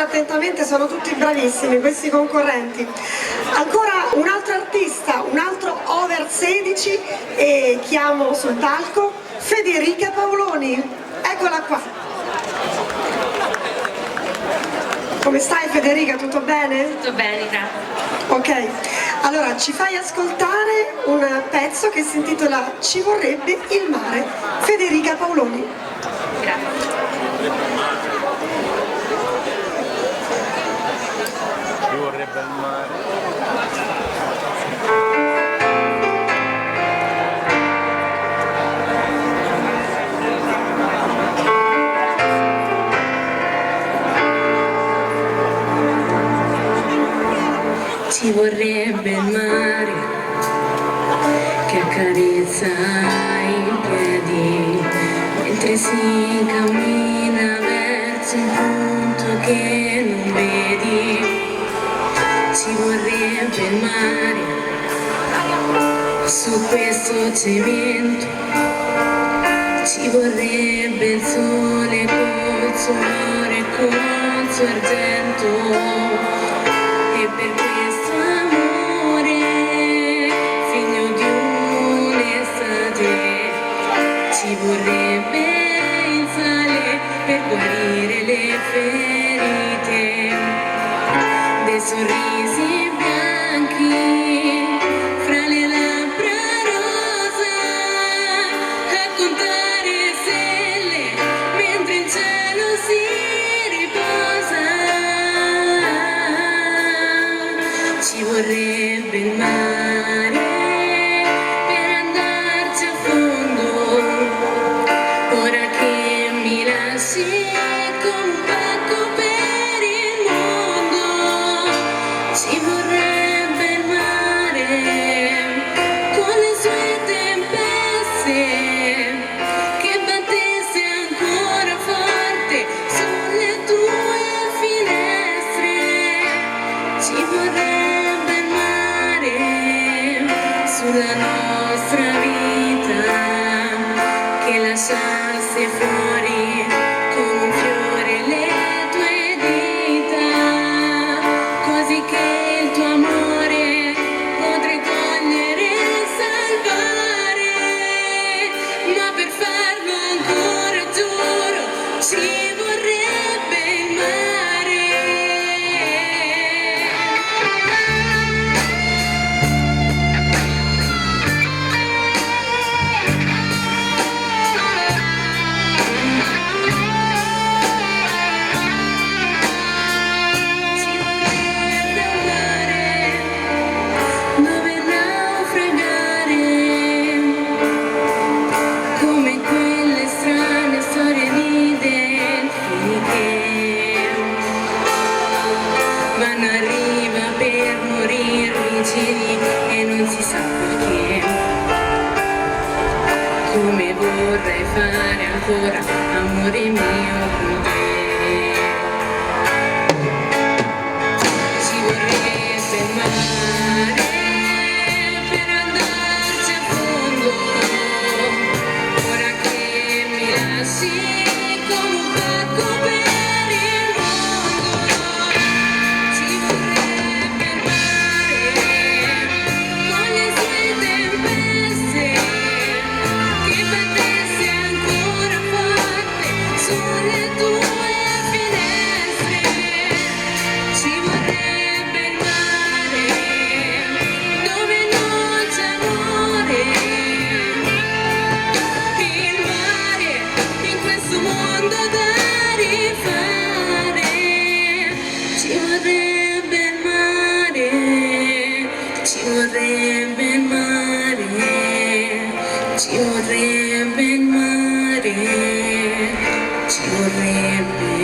attentamente, sono tutti bravissimi questi concorrenti. Ancora un altro artista, un altro over 16 e chiamo sul palco Federica Paoloni. Eccola qua. Come stai Federica? Tutto bene? Tutto bene, grazie. Ok, allora ci fai ascoltare un pezzo che si intitola Ci vorrebbe il mare, Federica Paoloni. Grazie. Ci vorrebbe il mare. Ci vorrebbe il mare che accarezza i piedi mentre si cammina verso un punto che non vedi. Ci vorrebbe il mare su questo cemento, ci vorrebbe il sole col suo oro e col suo argento. E per questo amore, figlio di un'estate, ci vorrebbe il sale per guarire le ferite dei sorrisi bianchi fra le labbra rosa, a contare stelle mentre il cielo si riposa. Ci vorrebbe il mare per andarci a fondo, ora che mi lasci con un pacco per il mondo. Ci vorrebbe il mare con le sue tempeste che battesse ancora forte sulle tue finestre. Ci vorrebbe il mare sulla nostra vita che lasciasse fuori con un fiore le tue dita, così che il tuo amore potrei cogliere e salvare. Ma per farlo ancora giuro ci vorrebbe il mare. Ci vorrebbe un mare dove naufragare, come quelle strane storie di delfini che vanno a riva per morir vicini e non si sa perché. Come vorrei fare ancora, amore mio, con te. Ci vorrebbe il mare per andarci a fondo, ora che mi lasci come un pacco per il mondo. Ci vorrebbe il mare con le sue tempeste che battesse ancora forte sulle tue finestre. Ci vorrebbe il mare dove non c'è amore, il mare in questo mondo da rifare. Ci vorrebbe il mare, ci vorrebbe il mare, ci vorrebbe il mare, ci vorrebbe